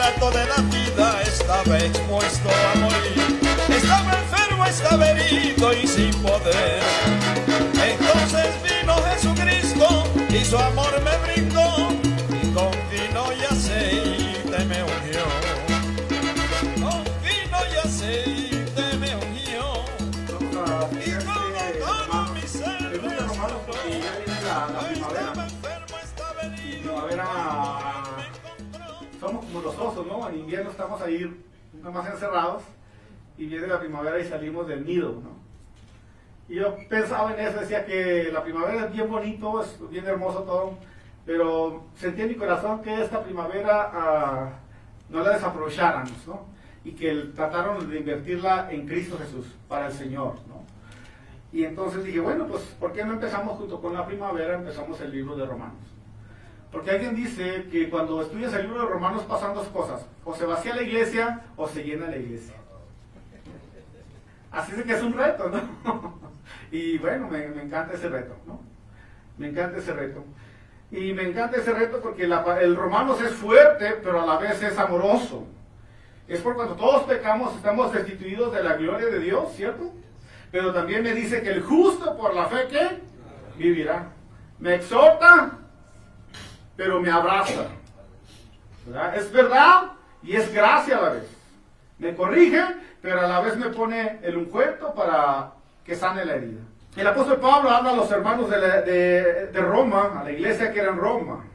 trato de la vida estaba expuesto a morir. Estaba enfermo, estaba herido y sin poder. Entonces vino Jesucristo y su amor me brindó, y con vino y aceite me ungió. Con vino y aceite me ungió. Y todo mi ser me Romanos, porque ya viene la primavera. estaba enfermo, estaba herido. Primavera, somos como los osos, ¿no? En invierno estamos ahí nomás encerrados, y viene la primavera y salimos del nido, ¿no? Y yo pensaba en eso, decía que la primavera es bien bonito, es bien hermoso todo, pero sentí en mi corazón que esta primavera no la desaprovecháramos, ¿no? Y que trataron de invertirla en Cristo Jesús, para el Señor, ¿no? Y entonces dije, bueno, pues, ¿por qué no empezamos junto con la primavera, empezamos el libro de Romanos? Porque alguien dice que cuando estudias el libro de Romanos pasan dos cosas, o se vacía la iglesia, o se llena la iglesia. Así es que es un reto, ¿no? Y bueno, me encanta ese reto, ¿no? Me encanta ese reto. Y me encanta ese reto porque el Romanos es fuerte, pero a la vez es amoroso. Es por cuando todos pecamos, estamos destituidos de la gloria de Dios, ¿cierto? Pero también me dice que el justo por la fe, ¿qué? Vivirá. Me exhorta, pero me abraza. ¿Verdad? Es verdad y es gracia a la vez. Me corrige, pero a la vez me pone el ungüento para que sane la herida. El apóstol Pablo habla a los hermanos de Roma, a la iglesia que era en Roma.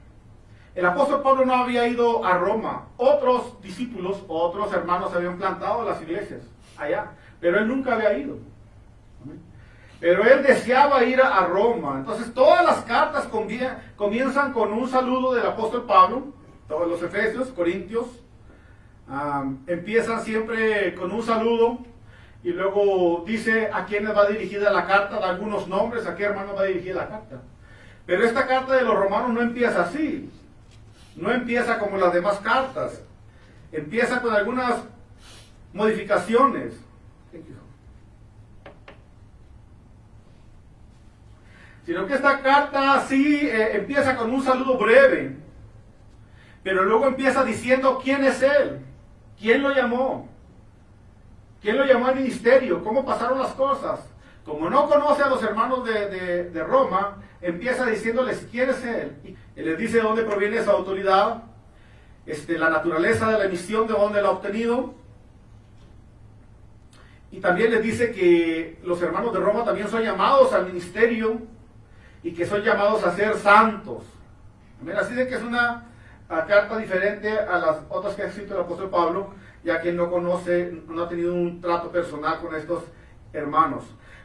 El apóstol Pablo no había ido a Roma. Otros discípulos, otros hermanos habían plantado las iglesias allá, pero él nunca había ido. Pero él deseaba ir a Roma. Entonces todas las cartas comienzan con un saludo del apóstol Pablo. Todos los Efesios, Corintios, empiezan siempre con un saludo. Y luego dice a quiénes va dirigida la carta, da algunos nombres, a qué hermano va dirigida la carta. Pero esta carta de los romanos no empieza así. No empieza como las demás cartas. Empieza con algunas modificaciones. Sino que esta carta sí empieza con un saludo breve. Pero luego empieza diciendo quién es él, quién lo llamó. ¿Quién lo llamó al ministerio? ¿Cómo pasaron las cosas? Como no conoce a los hermanos de Roma, empieza diciéndoles quién es él. Y les dice de dónde proviene esa autoridad, la naturaleza de la misión, de dónde la ha obtenido. Y también les dice que los hermanos de Roma también son llamados al ministerio y que son llamados a ser santos. Así de que es una carta diferente a las otras que ha escrito el apóstol Pablo, ya que no conoce, no ha tenido un trato personal con estos hermanos.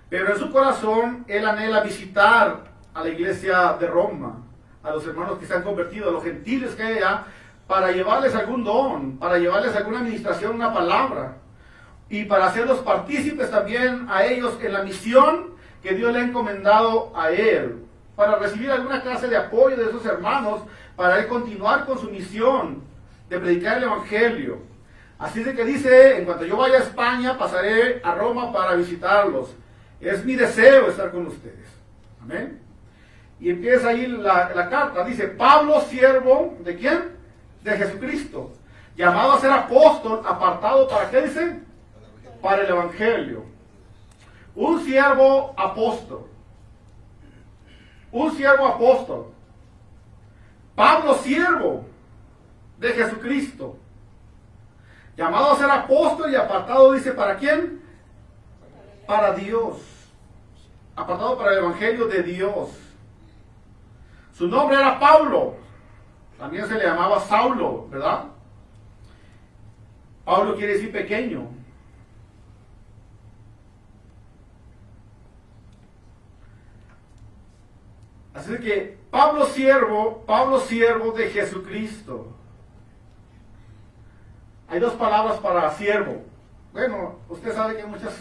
Pero en su corazón, él anhela visitar a la iglesia de Roma, a los hermanos que se han convertido, a los gentiles que hay allá, para llevarles algún don, para llevarles alguna administración, una palabra, y para hacerlos partícipes también a ellos en la misión que Dios le ha encomendado a él, para recibir alguna clase de apoyo de esos hermanos, para él continuar con su misión de predicar el evangelio. Así de que dice, en cuanto yo vaya a España, pasaré a Roma para visitarlos. Es mi deseo estar con ustedes. Amén. Y empieza ahí la carta. Dice, Pablo, siervo, ¿de quién? De Jesucristo. Llamado a ser apóstol, apartado, ¿para qué dice? Para el evangelio. Un siervo apóstol. Un siervo apóstol. Pablo, siervo de Jesucristo. Llamado a ser apóstol y apartado, dice, ¿para quién? Para Dios. Apartado para el evangelio de Dios. Su nombre era Pablo. También se le llamaba Saulo, ¿verdad? Pablo quiere decir pequeño. Así que Pablo siervo de Jesucristo. Hay dos palabras para siervo. Bueno, usted sabe que muchas,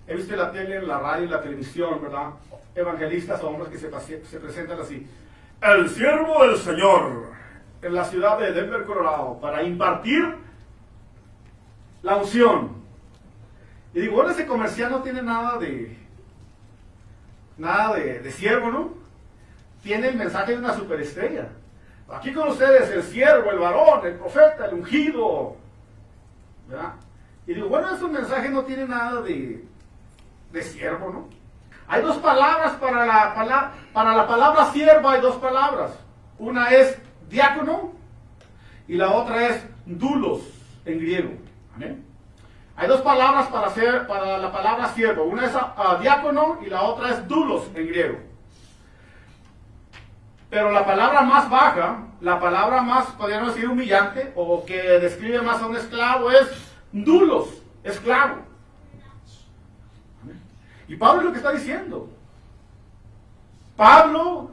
he visto en la tele, en la radio, en la televisión, ¿verdad? Evangelistas o hombres que se presentan así. El siervo del Señor, en la ciudad de Denver, Colorado, para impartir la unción. Y digo, bueno, ese comercial no tiene nada de siervo, ¿no? Tiene el mensaje de una superestrella. Aquí con ustedes el siervo, el varón, el profeta, el ungido, ¿verdad? Y digo, bueno, este mensaje no tiene nada de siervo, ¿no? Hay dos palabras para la palabra siervo, hay dos palabras. Una es diácono y la otra es doulos en griego. ¿Amén? Hay dos palabras para la palabra siervo. Una es diácono y la otra es doulos en griego. Pero la palabra más baja, la palabra más, podríamos decir, humillante, o que describe más a un esclavo, es doulos, esclavo. Y Pablo es lo que está diciendo. Pablo,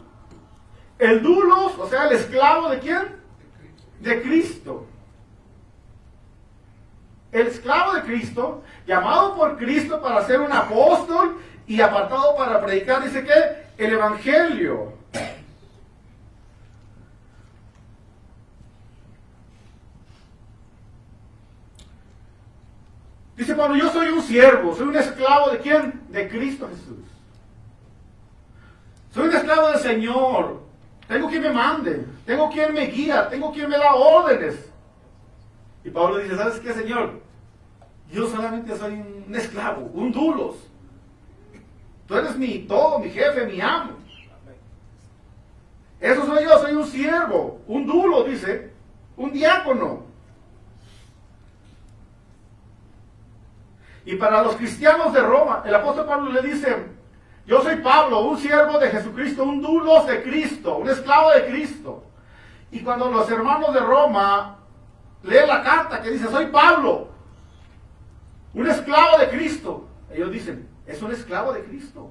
el doulos, o sea, el esclavo ¿de quién? De Cristo. El esclavo de Cristo, llamado por Cristo para ser un apóstol y apartado para predicar, dice que el evangelio. Dice Pablo, yo soy un siervo, soy un esclavo ¿de quién? De Cristo Jesús. Soy un esclavo del Señor. Tengo quien me mande, tengo quien me guía, tengo quien me da órdenes. Y Pablo dice, ¿sabes qué, Señor? Yo solamente soy un esclavo, un doulos. Tú eres mi todo, mi jefe, mi amo. Eso soy yo, soy un siervo, un doulos, dice, un diácono. Y para los cristianos de Roma, el apóstol Pablo le dice, yo soy Pablo, un siervo de Jesucristo, un doulos de Cristo, un esclavo de Cristo. Y cuando los hermanos de Roma leen la carta que dice, soy Pablo, un esclavo de Cristo, ellos dicen, es un esclavo de Cristo.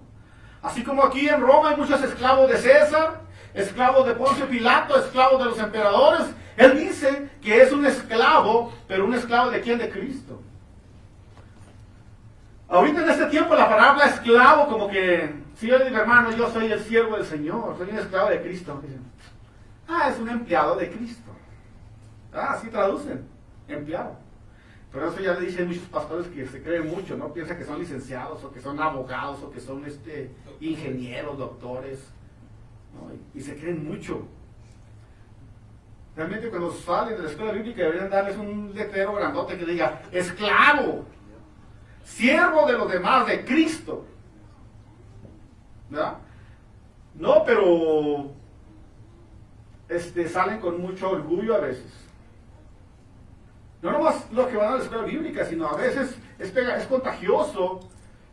Así como aquí en Roma hay muchos esclavos de César, esclavos de Poncio Pilato, esclavos de los emperadores. Él dice que es un esclavo, pero un esclavo ¿de quién? De Cristo. Ahorita en este tiempo la palabra esclavo como que, si yo le digo, hermano, yo soy el siervo del Señor, soy un esclavo de Cristo. Dicen, es un empleado de Cristo. Así traducen, empleado. Pero eso ya le dicen muchos pastores que se creen mucho, ¿no? Piensan que son licenciados, o que son abogados, o que son ingenieros, doctores, ¿no? Y se creen mucho. Realmente cuando salen de la escuela bíblica deberían darles un letrero grandote que diga, esclavo, siervo de los demás, de Cristo. ¿Verdad? No, pero salen con mucho orgullo a veces. No nomás los que van a la escuela bíblica, sino a veces es contagioso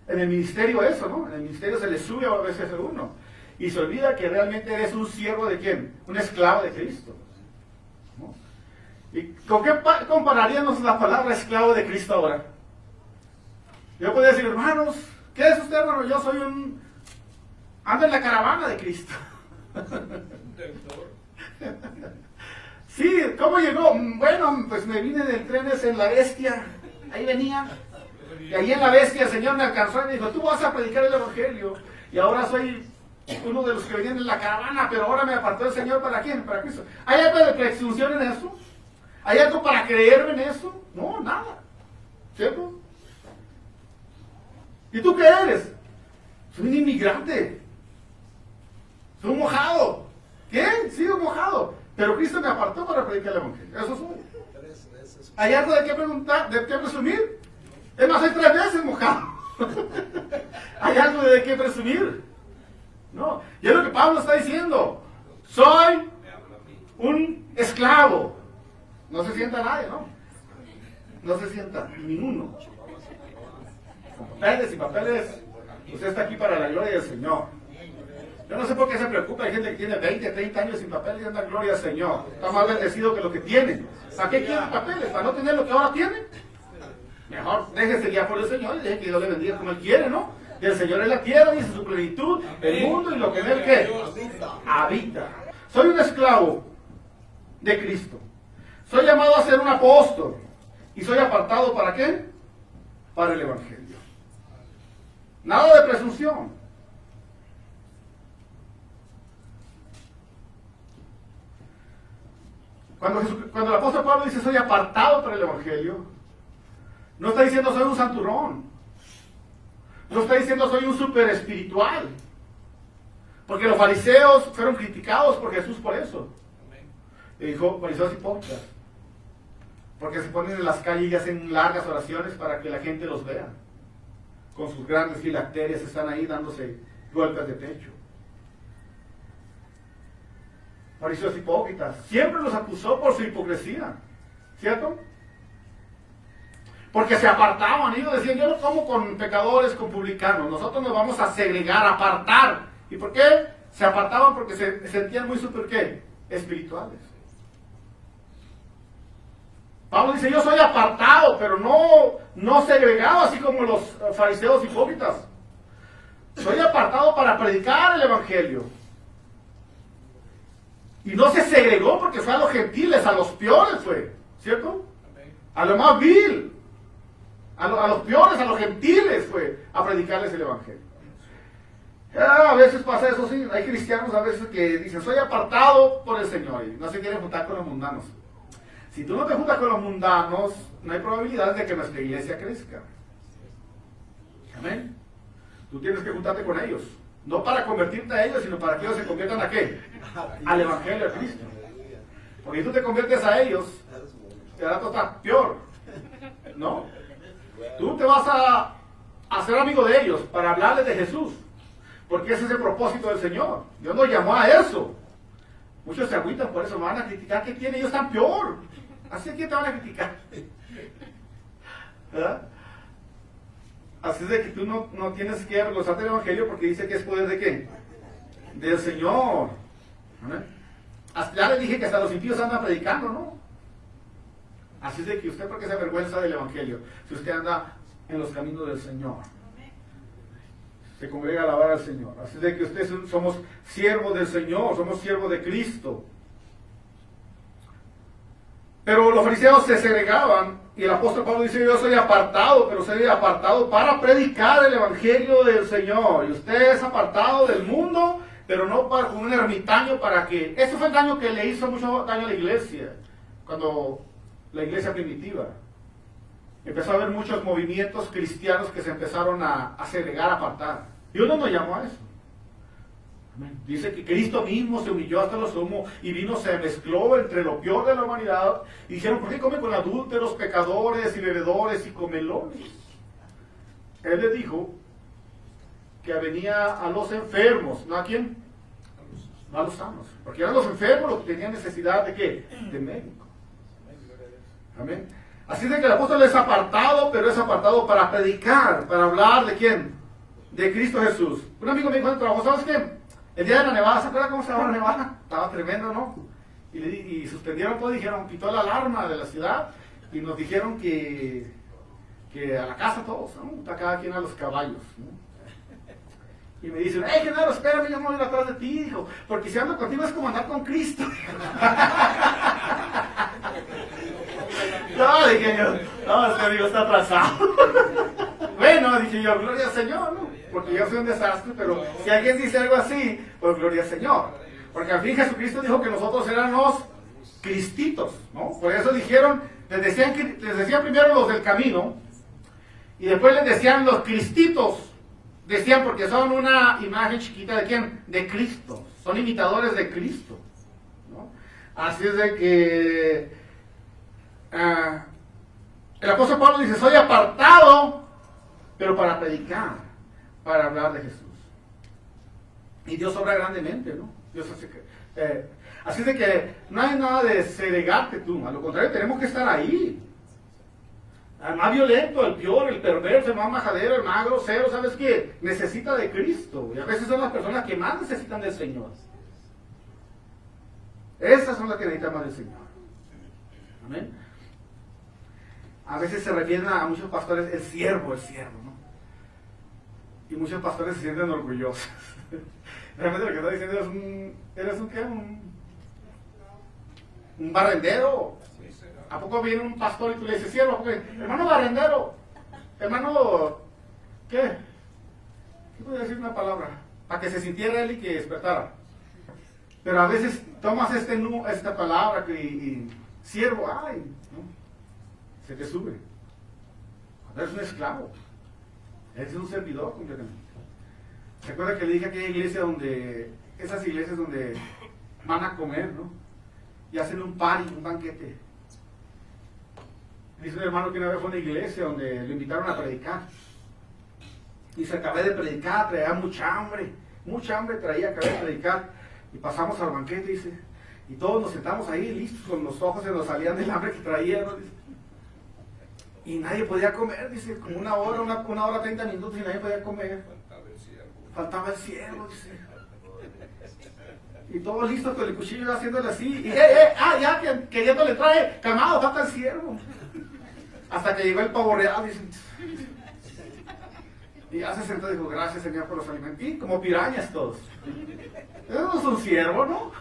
en el ministerio eso, ¿no? En el ministerio se le sube a veces a uno. Y se olvida que realmente eres un siervo ¿de quién? Un esclavo de Cristo. ¿No? ¿Y con qué compararíamos la palabra esclavo de Cristo ahora? Yo podría decir, hermanos, ¿qué es usted, hermano? Yo soy ando en la caravana de Cristo. Sí, ¿cómo llegó? Bueno, pues me vine del tren en la Bestia, ahí venía, y ahí en la Bestia el Señor me alcanzó y me dijo, tú vas a predicar el Evangelio, y ahora soy uno de los que venían en la caravana, pero ahora me apartó el Señor, ¿para quién? Para Cristo. ¿Hay algo de presunción en eso? ¿Hay algo para creerme en eso? No, nada, ¿cierto? ¿Y tú qué eres? Soy un inmigrante, soy un mojado. ¿Qué? Sí, un mojado. Pero Cristo me apartó para predicar el Evangelio. Eso soy. ¿Hay algo de qué preguntar, de qué presumir? Es más, soy 3 veces mojado. ¿Hay algo de qué presumir? No. Y es lo que Pablo está diciendo. Soy un esclavo. No se sienta nadie, ¿no? No se sienta ninguno. Sin papeles. Usted está aquí para la gloria del Señor. Yo no sé por qué se preocupa, hay gente que tiene 20, 30 años sin papeles y anda gloria al Señor. Está más bendecido que lo que tienen. ¿Para qué quieren papeles? ¿Para no tener lo que ahora tienen? Mejor déjese guiar por el Señor y deje que Dios le bendiga como Él quiere, ¿no? Y el Señor es la tierra, dice su plenitud, el mundo y lo que en Él ¿qué? Habita. Soy un esclavo de Cristo. Soy llamado a ser un apóstol. Y soy apartado ¿para qué? Para el Evangelio. Nada de presunción. Cuando el apóstol Pablo dice soy apartado para el Evangelio, no está diciendo soy un santurrón. No está diciendo soy un super espiritual. Porque los fariseos fueron criticados por Jesús por eso. fariseos hipócritas, porque se ponen en las calles y hacen largas oraciones para que la gente los vea. Con sus grandes filacterias están ahí dándose golpes de pecho. Fariseos hipócritas. Siempre los acusó por su hipocresía. ¿Cierto? Porque se apartaban. Ellos decían, yo no como con pecadores, con publicanos. Nosotros nos vamos a segregar, a apartar. ¿Y por qué? Se apartaban porque se sentían muy super, ¿qué? Espirituales. Pablo dice, yo soy apartado, pero no segregado, así como los fariseos hipócritas. Soy apartado para predicar el evangelio. Y no se segregó porque fue a los gentiles, a los peores fue, ¿cierto? A lo más vil, a los peores, a los gentiles fue a predicarles el evangelio. A veces pasa eso, sí, hay cristianos a veces que dicen, soy apartado por el Señor, y no se quieren juntar con los mundanos. Si tú no te juntas con los mundanos, no hay probabilidad de que nuestra iglesia crezca. Amén. Tú tienes que juntarte con ellos. No para convertirte a ellos, sino para que ellos se conviertan a ¿qué? Al Evangelio de Cristo. Porque si tú te conviertes a ellos, te hará todo peor. ¿No? Tú te vas a hacer amigo de ellos para hablarles de Jesús. Porque ese es el propósito del Señor. Dios nos llamó a eso. Muchos se agüitan por eso, me van a criticar. ¿Qué tiene? Ellos están peor. Así que te van a criticar. ¿Verdad? Así es de que tú no tienes que avergonzarte del Evangelio porque dice que es poder de ¿qué? Del Señor. ¿Amén? Ya les dije que hasta los impíos andan predicando, ¿no? Así es de que usted, ¿por qué se avergüenza del Evangelio? Si usted anda en los caminos del Señor, se congrega a alabar al Señor. Así es de que ustedes somos siervos del Señor, somos siervos de Cristo. Pero los fariseos se segregaban y el apóstol Pablo dice, yo soy apartado, pero soy apartado para predicar el Evangelio del Señor. Y usted es apartado del mundo, pero no para, como un ermitaño para que... Ese fue el daño que le hizo mucho daño a la iglesia, cuando la iglesia primitiva. Empezó a haber muchos movimientos cristianos que se empezaron a segregar, a apartar. Dios no nos llamó a eso. Dice que Cristo mismo se humilló hasta lo sumo y vino, se mezcló entre lo peor de la humanidad. Y dijeron, ¿por qué come con adúlteros, pecadores y bebedores y comelones? Él les dijo que venía a los enfermos, ¿no a quién? No a los sanos. Porque eran los enfermos los que tenían necesidad de ¿qué? De médico. Amén. Así de que el apóstol es apartado, pero es apartado para predicar, para hablar de ¿quién? De Cristo Jesús. Un amigo me dijo en el trabajo, ¿sabes qué? El día de la nevada, ¿se acuerdan cómo estaba la nevada? Estaba tremendo, ¿no? Y suspendieron todo, dijeron, pitó la alarma de la ciudad y nos dijeron que a la casa todos, ¿no? Está cada quien a los caballos, ¿no? Y me dicen, ¡hey, Genaro, espérame, yo no voy a ir atrás de ti, hijo! Porque si ando contigo es como andar con Cristo. No, dije yo, no, este amigo está atrasado. Bueno, dije yo, gloria al Señor, ¿no? Porque yo soy un desastre, pero si alguien dice algo así, pues gloria al Señor. Porque al fin Jesucristo dijo que nosotros éramos cristitos, ¿no? Por eso dijeron, les decían primero los del camino, y después les decían los cristitos. Decían porque son una imagen chiquita de ¿quién? De Cristo. Son imitadores de Cristo, ¿no? Así es de que el apóstol Pablo dice, soy apartado, pero para predicar, para hablar de Jesús. Y Dios obra grandemente, ¿no? Dios hace que, así es de que no hay nada de segregarte tú, a lo contrario, tenemos que estar ahí. El más violento, el peor, el perverso, el más majadero, el más grosero, ¿sabes qué? Necesita de Cristo. Y a veces son las personas que más necesitan del Señor. Esas son las que necesitan más del Señor. Amén. A veces se refieren a muchos pastores el siervo, ¿no? Y muchos pastores se sienten orgullosos. Realmente lo que está diciendo eres un ¿qué? Un barrendero. ¿A poco viene un pastor y tú le dices, siervo, hermano barrendero, hermano, ¿qué? ¿Qué puedo decir una palabra? Para que se sintiera él y que despertara. Pero a veces tomas esta palabra y siervo, ay, ¿no? Se te sube. Cuando eres un esclavo, eres un servidor completamente. ¿Recuerda que le dije a aquella iglesia esas iglesias donde van a comer, ¿no? y hacen un party, un banquete. Dice un hermano que una vez fue a una iglesia donde lo invitaron a predicar. Y se acabé de predicar, traía mucha hambre traía, acabé de predicar. Y pasamos al banquete, dice, y todos nos sentamos ahí listos, con los ojos se nos salían del hambre que traía, ¿no? Dice, y nadie podía comer, dice, como una hora 30 minutos y nadie podía comer. Faltaba el siervo, dice. Y todos listos con el cuchillo haciéndole así. Y ya queriéndole trae, calmado, falta el siervo. Hasta que llegó el pavo real, dice. Y ya se sentó y dijo, gracias Señor por los alimentos. Y como pirañas todos. Ese no es un siervo, ¿no?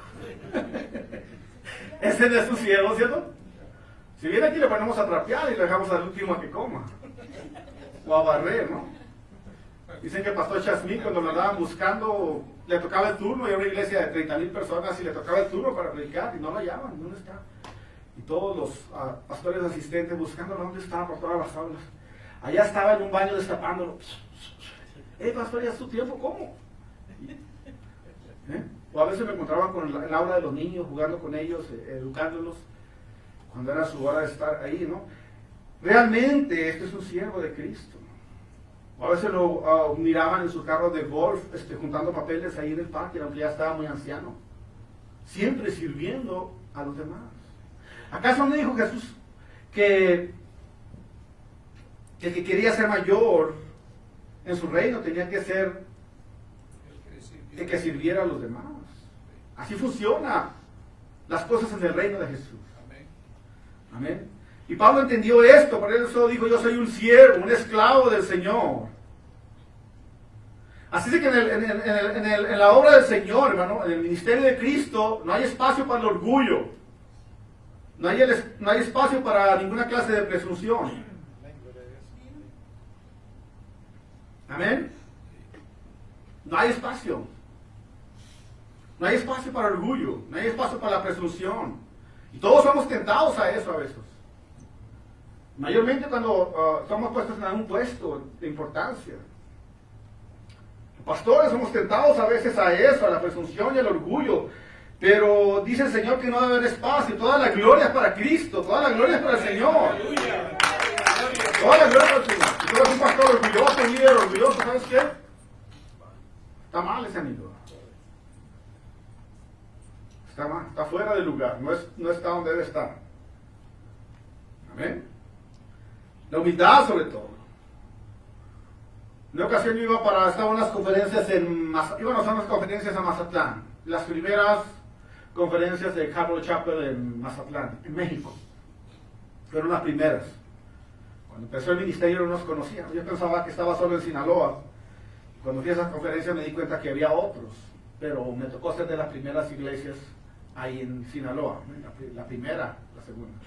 Ese no es un siervo, ¿cierto? Si viene aquí le ponemos a trapear y le dejamos al último a que coma. O a barrer, ¿no? Dicen que el pastor Chasmí, cuando lo andaban buscando, le tocaba el turno, y era una iglesia de 30,000 personas, y le tocaba el turno para predicar, y no lo hallaban, ¿dónde está? Y todos los pastores asistentes buscando dónde estaba por todas las aulas. Allá estaba en un baño destapándolo. Pastor, ya es tu tiempo, ¿cómo? O a veces me encontraba con el aula de los niños, jugando con ellos, educándolos, cuando era su hora de estar ahí, ¿no? Realmente este es un siervo de Cristo. O a veces lo miraban en su carro de golf, juntando papeles ahí en el parque, aunque ya estaba muy anciano. Siempre sirviendo a los demás. ¿Acaso no dijo Jesús que el que quería ser mayor en su reino tenía que ser el que sirviera a los demás? Así funcionan las cosas en el reino de Jesús. Amén. Y Pablo entendió esto, por eso dijo, yo soy un siervo, un esclavo del Señor. Así es que en la obra del Señor, hermano, en el ministerio de Cristo, no hay espacio para el orgullo. No hay espacio para ninguna clase de presunción. Amén. No hay espacio. No hay espacio para orgullo. No hay espacio para la presunción. Y todos somos tentados a eso a veces. Mayormente cuando somos puestos en algún puesto de importancia. Los pastores somos tentados a veces a eso, a la presunción y al orgullo. Pero dice el Señor que no debe haber espacio. Toda la gloria es para Cristo, toda la gloria es para el Señor. Toda la gloria es para el Señor. Si tú eres un pastor orgulloso, un líder orgulloso, ¿sabes qué? Está mal ese amigo. Está mal, está fuera del lugar, no está donde debe estar. Amén. La humildad sobre todo. En una ocasión yo estaba en unas conferencias íbamos a unas conferencias a Mazatlán. Las primeras conferencias de Calvary Chapel en Mazatlán, en México. Fueron las primeras. Cuando empezó el ministerio no nos conocían. Yo pensaba que estaba solo en Sinaloa. Cuando fui a esas conferencias me di cuenta que había otros. Pero me tocó ser de las primeras iglesias ahí en Sinaloa. La primera, la segunda.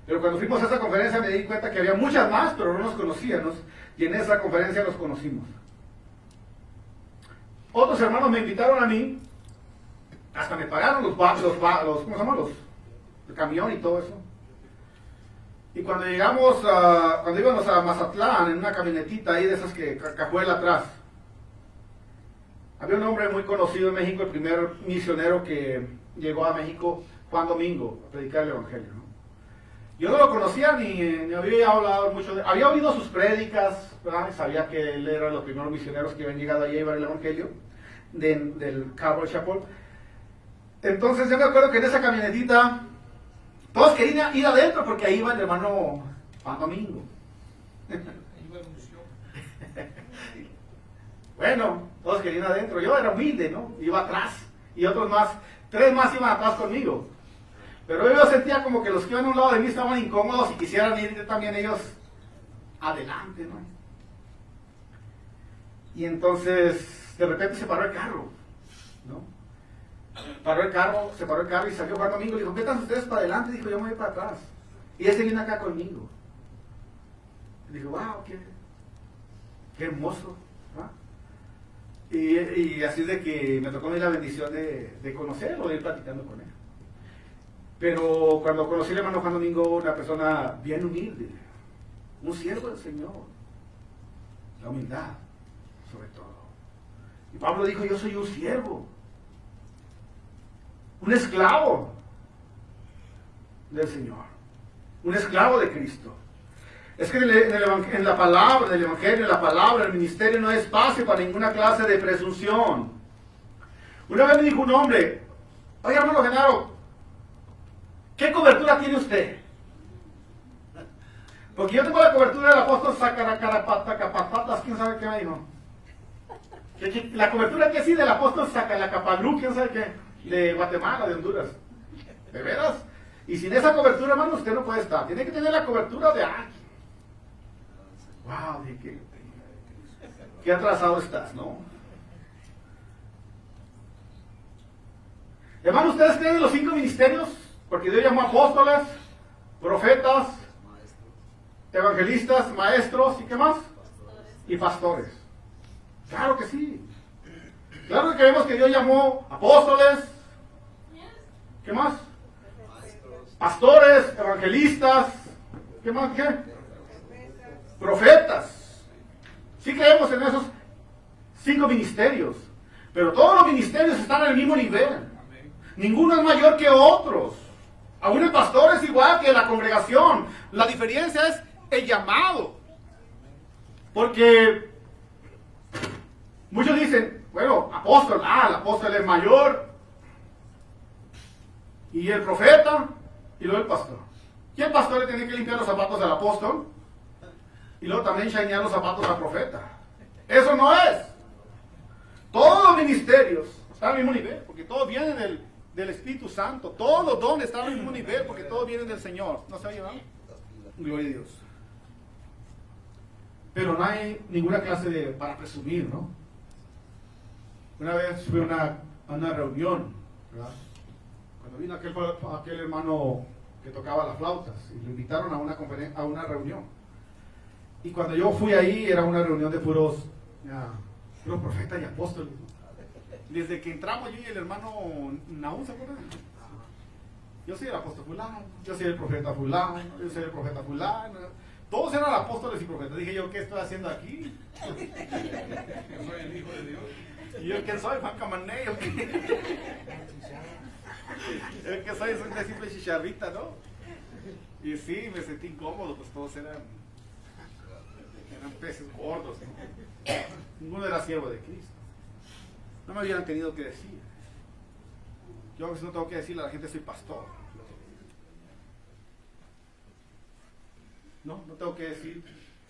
Pero cuando fuimos a esa conferencia me di cuenta que había muchas más, pero no nos conocíamos. Y en esa conferencia nos conocimos. Otros hermanos me invitaron a mí. Hasta me pagaron los ¿cómo se llaman? El camión y todo eso. Y cuando íbamos a Mazatlán, en una camionetita ahí de esas que cajuela atrás, había un hombre muy conocido en México, el primer misionero que llegó a México, Juan Domingo, a predicar el Evangelio, ¿no? Yo no lo conocía ni había hablado mucho de... Había oído sus prédicas, ¿verdad? Sabía que él era de los primeros misioneros que habían llegado allí a llevar el Evangelio del Calvary Chapel. Entonces yo me acuerdo que en esa camionetita todos querían ir adentro porque ahí iba el hermano Juan Domingo. Bueno, todos querían adentro. Yo era humilde, ¿no? Iba atrás. Y otros más, 3 más iban atrás conmigo. Pero yo sentía como que los que iban a un lado de mí estaban incómodos y quisieran ir también ellos adelante, ¿no? Y entonces, de repente se paró el carro, ¿no? Se paró el carro y salió Juan Domingo y dijo, ¿qué están ustedes para adelante? Dijo, yo me voy para atrás. Y él se viene acá conmigo. Y dijo, wow, qué hermoso, ¿no? Y así de que me tocó a mí la bendición de conocerlo, de ir platicando con él. Pero cuando conocí al hermano Juan Domingo, una persona bien humilde, un siervo del Señor, la humildad, sobre todo. Y Pablo dijo, yo soy un siervo, un esclavo. del Señor, un esclavo de Cristo. Es que en la palabra, en el Evangelio, en la palabra, en el ministerio no hay espacio para ninguna clase de presunción. Una vez me dijo un hombre: oye, hermano Genaro, ¿qué cobertura tiene usted? Porque yo tengo la cobertura del apóstol Sacaracapatatas, ¿quién sabe qué me dijo? La cobertura que sí del apóstol Sacalacapadru, ¿quién sabe qué? De Guatemala, de Honduras. ¿De veras? Y sin esa cobertura, hermano, usted no puede estar. Tiene que tener la cobertura de alguien. Wow, qué atrasado estás, ¿no? Hermano, ¿ustedes creen en los 5 ministerios? Porque Dios llamó apóstoles, profetas, evangelistas, maestros, ¿y qué más? Y pastores. Claro que sí. Claro que creemos que Dios llamó apóstoles. ¿Qué más? Pastores, evangelistas. ¿Qué más? ¿Qué? Profetas. Sí creemos en esos 5 ministerios. Pero todos los ministerios están al mismo nivel. Ninguno es mayor que otros. Aún el pastor es igual que la congregación. La diferencia es el llamado. Porque muchos dicen, bueno, apóstol, el apóstol es mayor, y el profeta, y luego el pastor. ¿Y el pastor le tiene que limpiar los zapatos al apóstol? Y luego también shinear los zapatos al profeta. Eso no es. Todos los ministerios están al mismo nivel, porque todos vienen del Espíritu Santo. Todos los dones están al mismo nivel, porque todos vienen del Señor. ¿No se oye, nada? Gloria a Dios. Pero no hay ninguna clase para presumir, ¿no? Una vez fui a una reunión, ¿verdad? Cuando vino aquel hermano que tocaba las flautas, y lo invitaron a una reunión. Y cuando yo fui ahí, era una reunión de puros profetas y apóstoles. Desde que entramos yo y el hermano Naúm, ¿se acuerdan? Yo soy el apóstol fulano, yo soy el profeta fulano, yo soy el profeta fulano. Todos eran apóstoles y profetas. Dije yo, ¿qué estoy haciendo aquí? Yo soy el hijo de Dios. ¿Y yo quién soy? Juan Camané. ¿O qué? El que soy es una simple chicharrita, ¿no? Y sí, me sentí incómodo, pues todos eran peces gordos, ¿no? Ninguno era siervo de Cristo. No me hubieran tenido que decir. Yo a veces no tengo que decirle a la gente soy pastor. No tengo que decir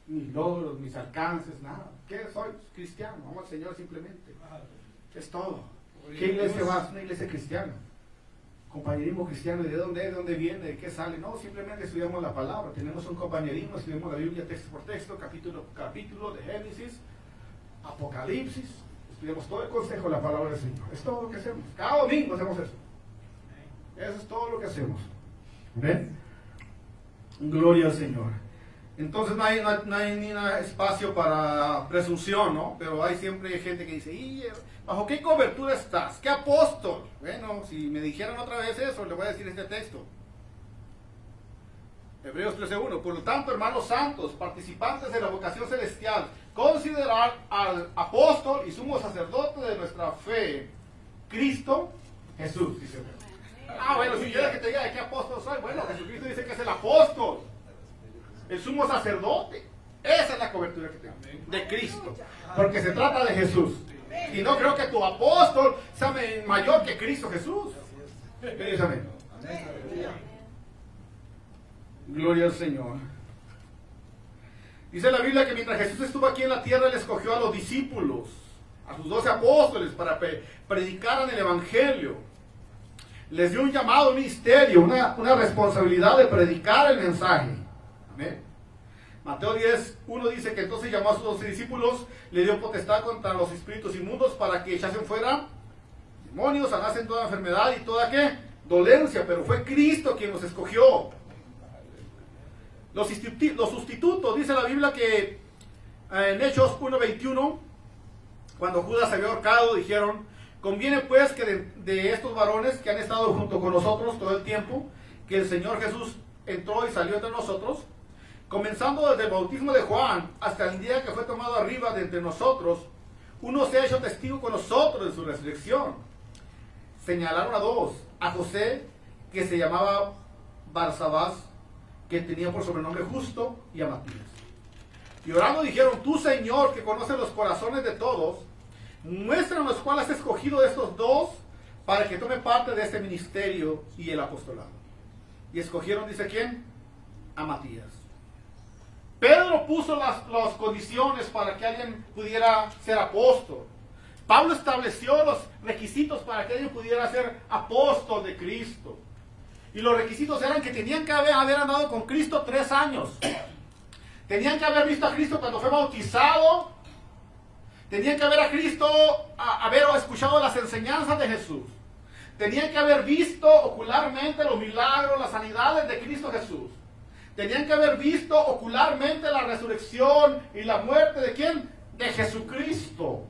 mis logros, mis alcances, nada. ¿Qué soy? Cristiano, vamos al Señor simplemente. Es todo. ¿Qué iglesia vas? Una iglesia cristiana. Compañerismo cristiano, ¿de dónde es? ¿De dónde viene? ¿De qué sale? No, simplemente estudiamos la palabra. Tenemos un compañerismo, estudiamos la Biblia texto por texto, capítulo por capítulo, de Génesis, Apocalipsis. Estudiamos todo el consejo de la palabra del Señor. Es todo lo que hacemos. Cada domingo hacemos eso. Eso es todo lo que hacemos. ¿Ven? Gloria al Señor. Entonces no hay ni espacio para presunción, ¿no? Pero hay siempre gente que dice, ¿y bajo qué cobertura estás? ¿Qué apóstol? Bueno, si me dijeran otra vez eso, le voy a decir este texto. Hebreos 13:1. Por lo tanto, hermanos santos, participantes de la vocación celestial, considerar al apóstol y sumo sacerdote de nuestra fe, Cristo Jesús, dice. Bueno, si quieres que te diga de qué apóstol soy, bueno, Jesucristo dice que es el apóstol, el sumo sacerdote. Esa es la cobertura que tengo, de Cristo, porque se trata de Jesús. Y no creo que tu apóstol sea mayor que Cristo Jesús. ¿Qué dice amén? Gloria al Señor. Dice la Biblia que mientras Jesús estuvo aquí en la tierra, Él escogió a los discípulos, a sus 12 apóstoles, para predicaran el Evangelio. Les dio un llamado, un ministerio, una responsabilidad de predicar el mensaje. Amén. Mateo 10:1 dice que entonces llamó a sus 12 discípulos, le dio potestad contra los espíritus inmundos para que echasen fuera demonios, sanasen toda enfermedad y toda ¿qué? Dolencia, pero fue Cristo quien los escogió. Los sustitutos, dice la Biblia que en Hechos 1:21, cuando Judas se había ahorcado, dijeron, conviene pues que de estos varones que han estado junto con nosotros todo el tiempo, que el Señor Jesús entró y salió entre nosotros, comenzando desde el bautismo de Juan hasta el día que fue tomado arriba de entre nosotros, uno se ha hecho testigo con nosotros de su resurrección. Señalaron a 2, a José, que se llamaba Barsabás, que tenía por sobrenombre Justo, y a Matías. Y orando dijeron: tú, Señor, que conoces los corazones de todos, muéstranos cuál has escogido de estos dos para que tome parte de este ministerio y el apostolado. Y escogieron, dice quién, a Matías. Pedro puso las condiciones para que alguien pudiera ser apóstol. Pablo estableció los requisitos para que alguien pudiera ser apóstol de Cristo. Y los requisitos eran que tenían que haber andado con Cristo 3 años. Tenían que haber visto a Cristo cuando fue bautizado. Tenían que haber a Cristo, haber escuchado las enseñanzas de Jesús. Tenían que haber visto ocularmente los milagros, las sanidades de Cristo Jesús. Tenían que haber visto ocularmente la resurrección y la muerte ¿de quién? De Jesucristo.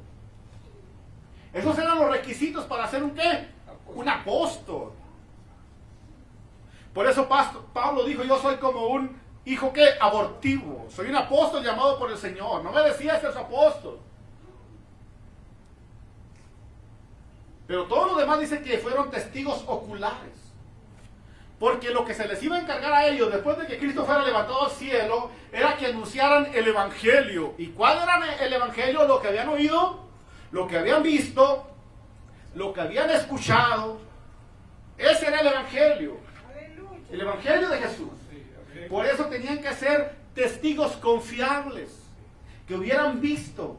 Esos eran los requisitos para ser un ¿qué? Un apóstol. Por eso Pablo dijo: yo soy como un hijo ¿qué? Abortivo. Soy un apóstol llamado por el Señor. No me decía ser su apóstol. Pero todos los demás dicen que fueron testigos oculares. Porque lo que se les iba a encargar a ellos después de que Cristo fuera levantado al cielo era que anunciaran el Evangelio. ¿Y cuál era el Evangelio? Lo que habían oído, lo que habían visto, lo que habían escuchado. Ese era el Evangelio. El Evangelio de Jesús. Por eso tenían que ser testigos confiables, que hubieran visto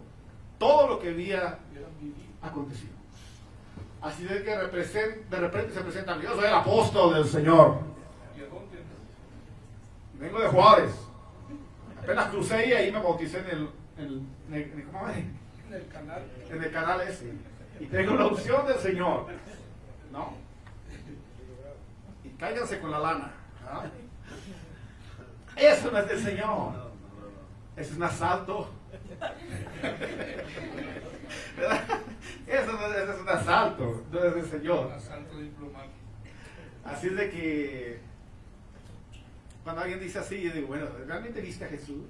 todo lo que había acontecido. Así de que de repente se presentan: yo soy el apóstol del Señor. Vengo de Juárez. Apenas crucé y ahí me bauticé en el canal ese. Y tengo la unción del Señor. ¿No? Y cáiganse con la lana. ¿Ah? Eso no es del Señor. Eso es un asalto. ¿Verdad? Eso es un asalto, no es del Señor. Un asalto diplomático. Así es de que cuando alguien dice así, yo digo: bueno, ¿realmente viste a Jesús?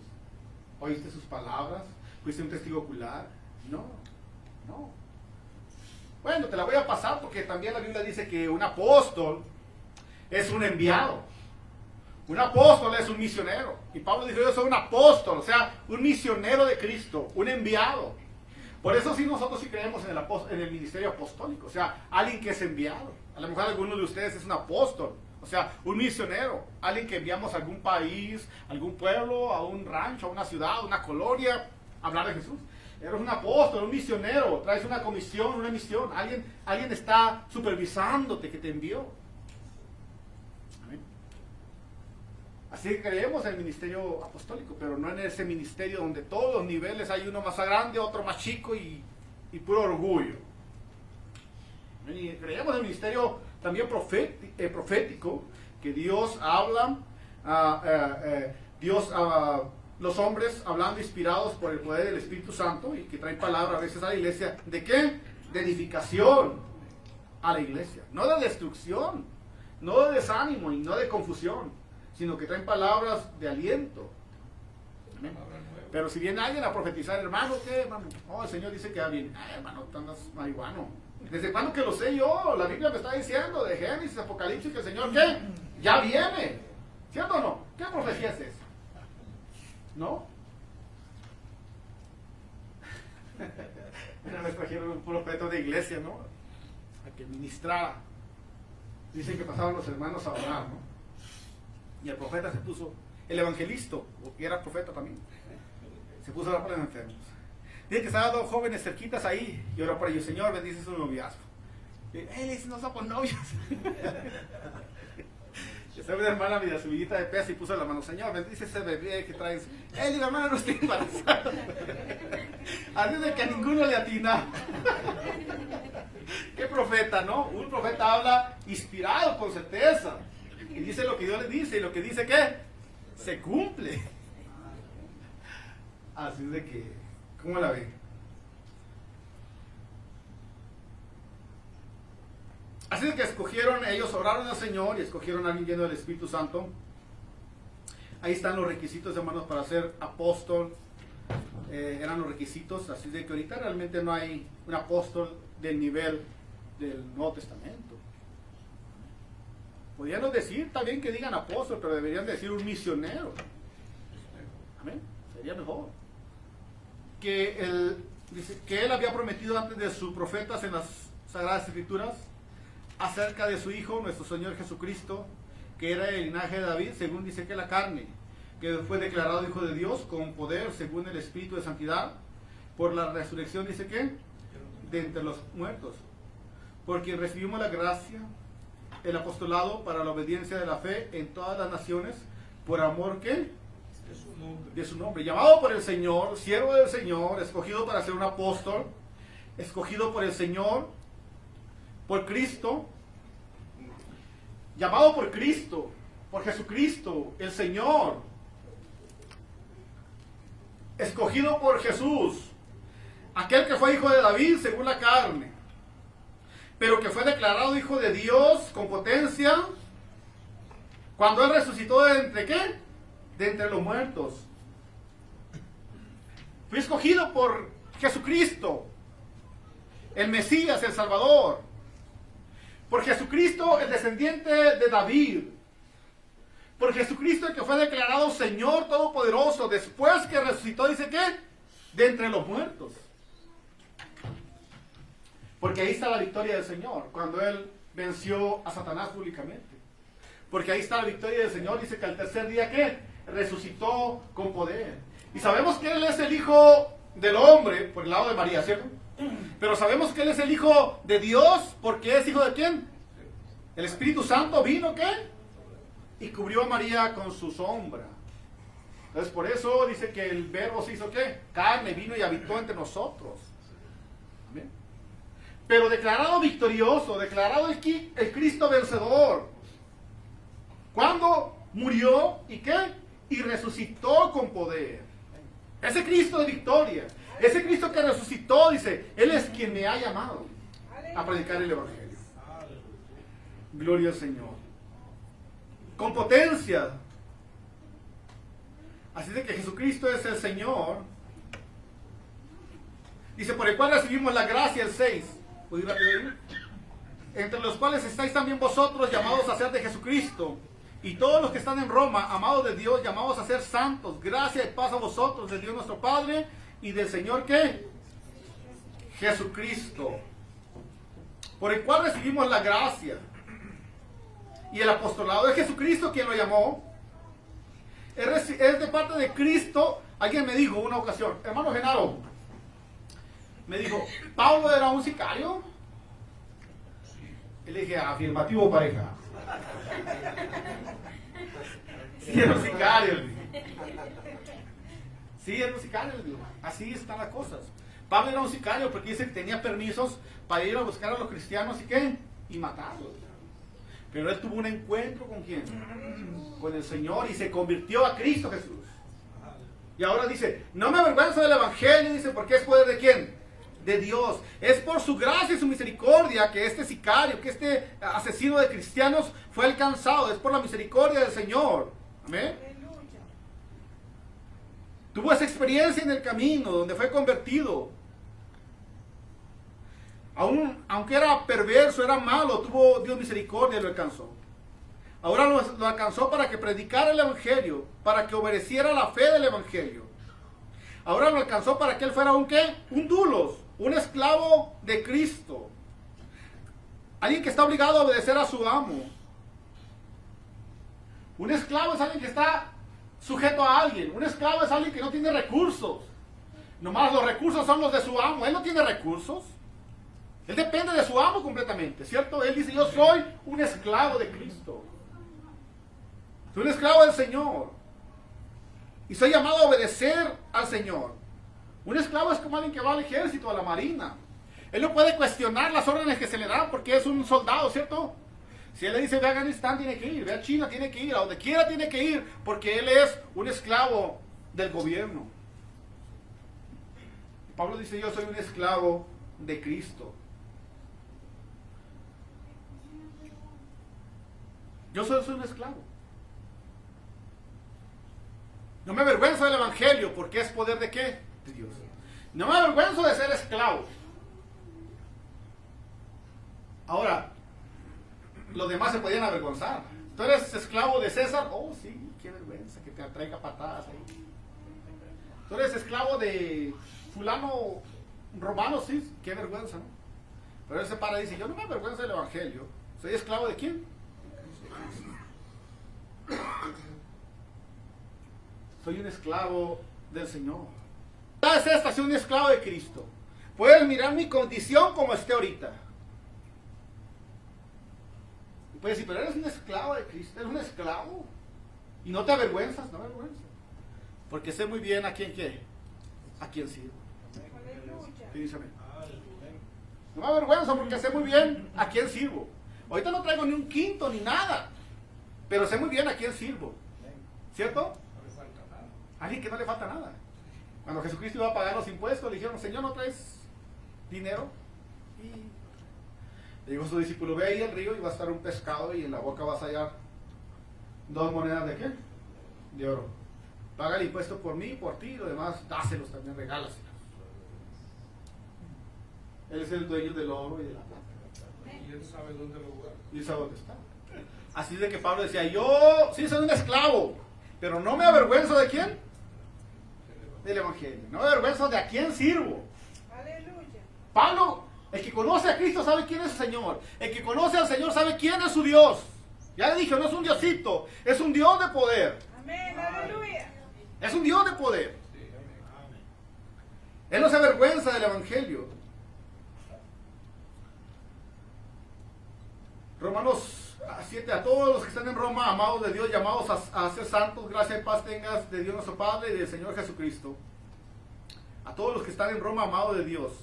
¿Oíste sus palabras? ¿Fuiste un testigo ocular? No. Bueno, te la voy a pasar porque también la Biblia dice que un apóstol es un enviado. Un apóstol es un misionero. Y Pablo dijo: yo soy un apóstol, o sea, un misionero de Cristo, un enviado. Por eso sí, nosotros sí creemos en el ministerio apostólico, o sea, alguien que es enviado. A lo mejor alguno de ustedes es un apóstol, o sea, un misionero, alguien que enviamos a algún país, a algún pueblo, a un rancho, a una ciudad, a una colonia, a hablar de Jesús. Eres un apóstol, un misionero, traes una comisión, una misión, alguien está supervisándote que te envió. Amén. Así que creemos en el ministerio apostólico, pero no en ese ministerio donde todos los niveles hay uno más grande, otro más chico y puro orgullo. Y creemos en el ministerio también profético, que Dios habla, los hombres hablando inspirados por el poder del Espíritu Santo y que traen palabra a veces a la iglesia. ¿De qué? De edificación a la iglesia, no de destrucción, no de desánimo y no de confusión, sino que traen palabras de aliento. Amén. Pero si viene alguien a profetizar: hermano, ¿qué, hermano? Oh, el Señor dice que va bien. Hermano, tú andas marihuano. ¿Desde cuándo que lo sé yo? La Biblia me está diciendo de Génesis, Apocalipsis, que el Señor, ¿qué? Ya viene. ¿Cierto o no? ¿Qué profecía es esa? ¿No? Una vez trajeron un profeta de iglesia, ¿no? A que ministrara. Dicen que pasaban los hermanos a orar, ¿no? Y el profeta se puso, el evangelista, que era profeta también, se puso a orar por los enfermos. Dice que estaban 2 jóvenes cerquitas ahí y oró por ellos: Señor, bendice su noviazgo. Y él dice: no somos novios. Estaba una hermana media subidita de peso y puso la mano: Señor, bendice ese bebé que traes. Él y la hermana no está embarazada. Así de que a ninguno le atina. ¿Qué profeta, no? Un profeta habla inspirado, con certeza. Y dice lo que Dios le dice, y lo que dice, ¿qué? Se cumple. Así de que, ¿cómo la ven? Así de que escogieron, ellos oraron al Señor y escogieron a alguien lleno del Espíritu Santo. Ahí están los requisitos, hermanos, para ser apóstol. Eran los requisitos, así de que ahorita realmente no hay un apóstol del nivel del Nuevo Testamento. Podrían no decir también que digan apóstol, pero deberían decir un misionero. Amén. Sería mejor. Dice que él había prometido antes de sus profetas en las Sagradas Escrituras acerca de su Hijo, nuestro Señor Jesucristo, que era el linaje de David, según dice que la carne, que fue declarado Hijo de Dios con poder, según el Espíritu de Santidad, por la resurrección, dice que, de entre los muertos, porque recibimos la gracia, el apostolado para la obediencia de la fe en todas las naciones, por amor que de su nombre, llamado por el Señor, siervo del Señor, escogido para ser un apóstol, escogido por el Señor, por Cristo, llamado por Cristo, por Jesucristo, el Señor, escogido por Jesús, aquel que fue hijo de David según la carne, pero que fue declarado hijo de Dios con potencia, cuando él resucitó de entre ¿qué? De entre los muertos. Fui escogido por Jesucristo, el Mesías, el Salvador. Por Jesucristo, el descendiente de David. Por Jesucristo, el que fue declarado Señor Todopoderoso, después que resucitó, dice ¿qué? De entre los muertos. Porque ahí está la victoria del Señor, cuando Él venció a Satanás públicamente. Porque ahí está la victoria del Señor, dice que al tercer día, ¿qué? Resucitó con poder. Y sabemos que Él es el Hijo del hombre, por el lado de María, ¿cierto? Pero sabemos que Él es el Hijo de Dios, porque es hijo de ¿quién? El Espíritu Santo vino, ¿qué? Y cubrió a María con su sombra. Entonces por eso dice que el Verbo se hizo ¿qué? Carne, vino y habitó entre nosotros. Amén. Pero declarado victorioso, declarado el Cristo vencedor. ¿Cuándo murió y qué? Y resucitó con poder. Ese Cristo de victoria, ese Cristo que resucitó, dice, Él es quien me ha llamado a predicar el Evangelio. Gloria al Señor. Con potencia. Así de que Jesucristo es el Señor. Dice, por el cual recibimos la gracia, el 6. ¿Puedo ir rápido? Entre los cuales estáis también vosotros, llamados a ser de Jesucristo. Y todos los que están en Roma, amados de Dios, llamados a ser santos. Gracia y paz a vosotros, de Dios nuestro Padre y del Señor, ¿qué? Jesucristo. Por el cual recibimos la gracia. Y el apostolado de Jesucristo, quien lo llamó. Es de parte de Cristo. Alguien me dijo una ocasión, hermano Genaro, me dijo, ¿Pablo era un sicario? Y le dije, afirmativo, pareja. Sí, era un sicario. Sí, era un sicario. Así están las cosas. Pablo era un sicario porque dice que tenía permisos para ir a buscar a los cristianos y ¿qué? Y matarlos. Pero él tuvo un encuentro con ¿quién? Con el Señor y se convirtió a Cristo Jesús. Y ahora dice, no me avergüenzo del Evangelio, dice, porque es poder de ¿quién? De Dios. Es por su gracia y su misericordia que este sicario, que este asesino de cristianos fue alcanzado. Es por la misericordia del Señor. Amén. Tuvo esa experiencia en el camino donde fue convertido. Aunque era perverso, era malo, tuvo Dios misericordia y lo alcanzó. Ahora lo alcanzó para que predicara el Evangelio, para que obedeciera la fe del Evangelio. Ahora lo alcanzó para que él fuera un ¿qué? Un dulos, un esclavo de Cristo. Alguien que está obligado a obedecer a su amo. Un esclavo es alguien que está sujeto a alguien. Un esclavo es alguien que no tiene recursos. Nomás los recursos son los de su amo. Él no tiene recursos. Él depende de su amo completamente, ¿cierto? Él dice, yo soy un esclavo de Cristo. Soy un esclavo del Señor. Y soy llamado a obedecer al Señor. Un esclavo es como alguien que va al ejército, a la marina. Él no puede cuestionar las órdenes que se le dan porque es un soldado, ¿cierto? Si él le dice, ve a Afganistán, tiene que ir. Ve a China, tiene que ir. A donde quiera tiene que ir porque él es un esclavo del gobierno. Pablo dice, yo soy un esclavo de Cristo. Yo soy un esclavo. No me avergüenzo del Evangelio porque es poder de ¿qué? De Dios. No me avergüenzo de ser esclavo. Ahora, los demás se podían avergonzar. ¿Tú eres esclavo de César? Oh, sí, qué vergüenza, que te traiga patadas ahí. ¿Tú eres esclavo de fulano romano? Sí, qué vergüenza, ¿no? Pero él se para y dice, yo no me avergüenzo del evangelio. ¿Soy esclavo de quién? Soy un esclavo del Señor. ¿Qué es esta? Soy un esclavo de Cristo. Puedes mirar mi condición como esté ahorita. Y puedes decir, pero eres un esclavo de Cristo, eres un esclavo. Y no te avergüenzas, no me avergüenzas. Porque sé muy bien a quién qué, a quién sirvo. Sí, dice amén. No me avergüenzo porque sé muy bien a quién sirvo. Ahorita no traigo ni un quinto ni nada, pero sé muy bien a quién sirvo. ¿Cierto? Alguien que no le falta nada. Cuando Jesucristo iba a pagar los impuestos, le dijeron, Señor, ¿no traes dinero? Y le dijo a su discípulo, ve ahí al río y va a estar un pescado y en la boca vas a hallar 2 monedas de qué? De oro. Paga el impuesto por mí y por ti, y lo demás, dáselos también, regálaselos. Él es el dueño del oro y de la plata. Y él sabe dónde lo guarda. Y él sabe dónde está. Así es de que Pablo decía, yo sí soy un esclavo, pero no me avergüenzo de quién. Del evangelio. No me avergüenzo de a quién sirvo. Aleluya. Pablo, el que conoce a Cristo sabe quién es el Señor. El que conoce al Señor sabe quién es su Dios. Ya le dije, no es un diosito, es un Dios de poder. Amén, aleluya. Es un Dios de poder. Él no se avergüenza del evangelio. Romanos 7, a todos los que están en Roma, amados de Dios, llamados a ser santos, gracia y paz tengas de Dios nuestro Padre y del Señor Jesucristo. A todos los que están en Roma, amados de Dios,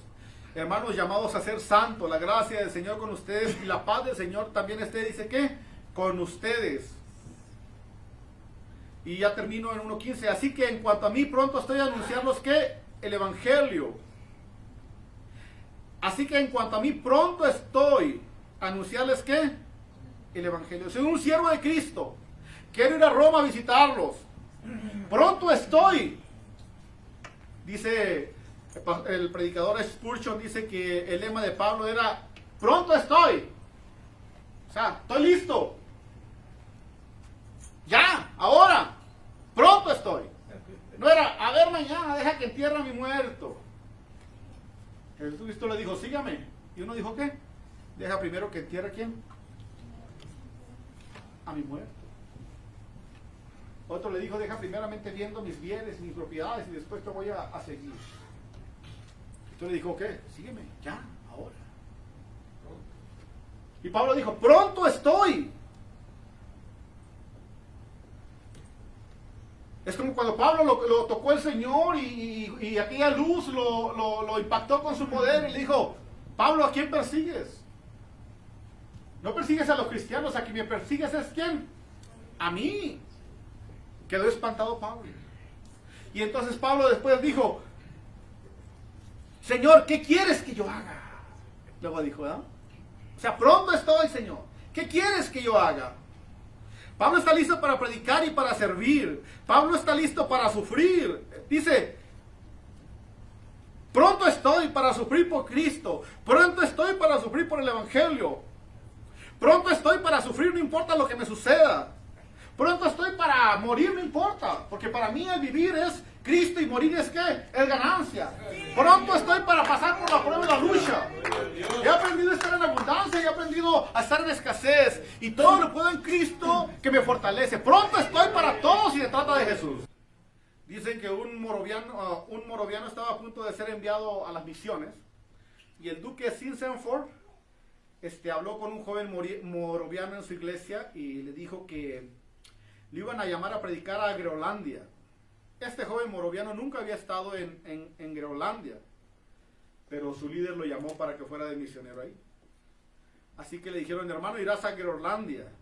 hermanos llamados a ser santos, la gracia del Señor con ustedes y la paz del Señor también esté, dice que, con ustedes. Y ya termino en 1:15, así que en cuanto a mí pronto estoy a anunciarlos que el Evangelio. Así que en cuanto a mí pronto estoy a anunciarles que el Evangelio. Soy un siervo de Cristo. Quiero ir a Roma a visitarlos. Pronto estoy. Dice el predicador Spurgeon, dice que el lema de Pablo era pronto estoy. O sea, estoy listo. Ya, ahora. Pronto estoy. No era, a ver mañana, deja que entierre a mi muerto. Jesucristo le dijo, sígame. Y uno dijo, ¿qué? Deja primero que entierre a quién. A mi muerto. Otro le dijo, deja primeramente viendo mis bienes, mis propiedades y después te voy a seguir. Entonces le dijo, ¿qué? Sígueme, ya, ahora. Y Pablo dijo, pronto estoy. Es como cuando Pablo lo tocó el Señor y aquella luz lo impactó con su poder y le dijo, Pablo, ¿a quién persigues? No persigues a los cristianos, a quien me persigues es ¿quién? A mí. Quedó espantado Pablo. Y entonces Pablo después dijo, Señor, ¿qué quieres que yo haga? Luego dijo, ¿verdad? O sea, pronto estoy, Señor. ¿Qué quieres que yo haga? Pablo está listo para predicar y para servir. Pablo está listo para sufrir. Dice, pronto estoy para sufrir por Cristo. Pronto estoy para sufrir por el Evangelio. Pronto estoy para sufrir, no importa lo que me suceda. Pronto estoy para morir, no importa. Porque para mí el vivir es Cristo y morir es ¿qué? Es ganancia. Pronto estoy para pasar por la prueba y la lucha. He aprendido a estar en abundancia, he aprendido a estar en escasez. Y todo lo puedo en Cristo que me fortalece. Pronto estoy para todo si se trata de Jesús. Dicen que un moraviano estaba a punto de ser enviado a las misiones. Y el duque Sinsenford habló con un joven moraviano en su iglesia y le dijo que le iban a llamar a predicar a Groenlandia. Este joven moraviano nunca había estado en Groenlandia, pero su líder lo llamó para que fuera de misionero ahí. Así que le dijeron, hermano, irás a Groenlandia.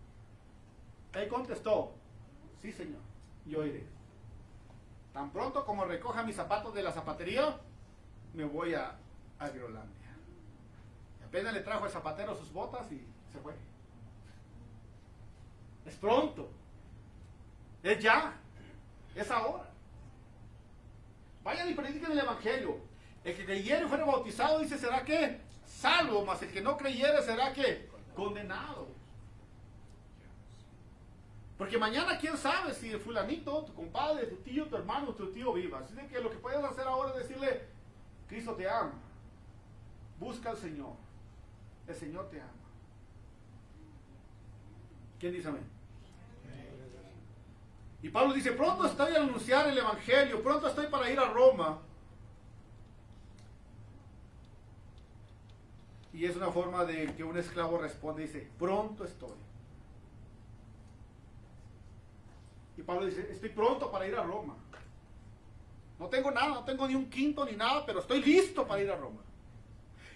Él contestó, sí señor, yo iré. Tan pronto como recoja mis zapatos de la zapatería, me voy a Groenlandia. Apenas le trajo el zapatero sus botas y se fue. Es pronto. Es ya. Es ahora. Vayan y prediquen el Evangelio. El que creyere y fuera bautizado, dice, será que salvo, mas el que no creyere será que condenado. Porque mañana quién sabe si el fulanito, tu compadre, tu tío, tu hermano, tu tío viva. Así de que lo que puedes hacer ahora es decirle, Cristo te ama. Busca al Señor. El Señor te ama. ¿Quién dice amén? Y Pablo dice, pronto estoy a anunciar el Evangelio, pronto estoy para ir a Roma. Y es una forma de que un esclavo responde y dice, pronto estoy. Y Pablo dice, estoy pronto para ir a Roma. No tengo nada, no tengo ni un quinto ni nada, pero estoy listo para ir a Roma.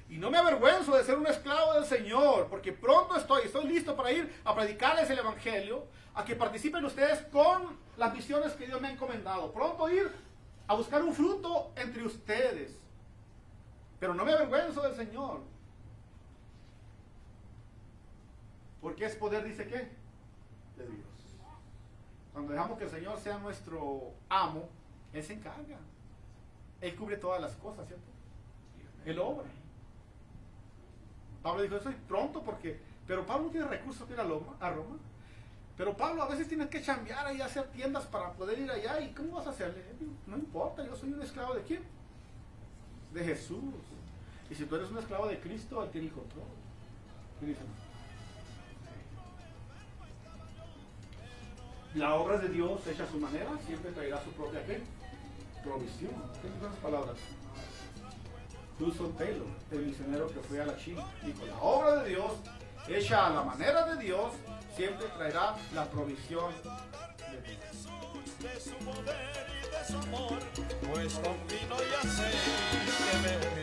Y no me avergüenzo de ser un esclavo del Señor, porque pronto estoy listo para ir a predicarles el Evangelio, a que participen ustedes con las misiones que Dios me ha encomendado. Pronto ir a buscar un fruto entre ustedes. Pero no me avergüenzo del Señor. Porque es poder, dice ¿qué? De Dios. Cuando dejamos que el Señor sea nuestro amo, Él se encarga. Él cubre todas las cosas, ¿cierto? Él obra. Pablo dijo, estoy pronto porque... Pero Pablo no tiene recursos para ir a Roma. Pero Pablo a veces tiene que chambear ahí, hacer tiendas para poder ir allá. ¿Y cómo vas a hacerle? No importa, yo soy un esclavo de ¿quién? De Jesús. Y si tú eres un esclavo de Cristo, Él tiene el control. ¿Qué dicen? La obra de Dios hecha a su manera siempre traerá su propia ¿qué? Provisión. ¿Qué son las palabras? Hudson Taylor, el misionero que fue a la China, dijo, la obra de Dios hecha a la manera de Dios siempre traerá la provisión de Dios. De su poder y de su amor, pues con vino y aceite me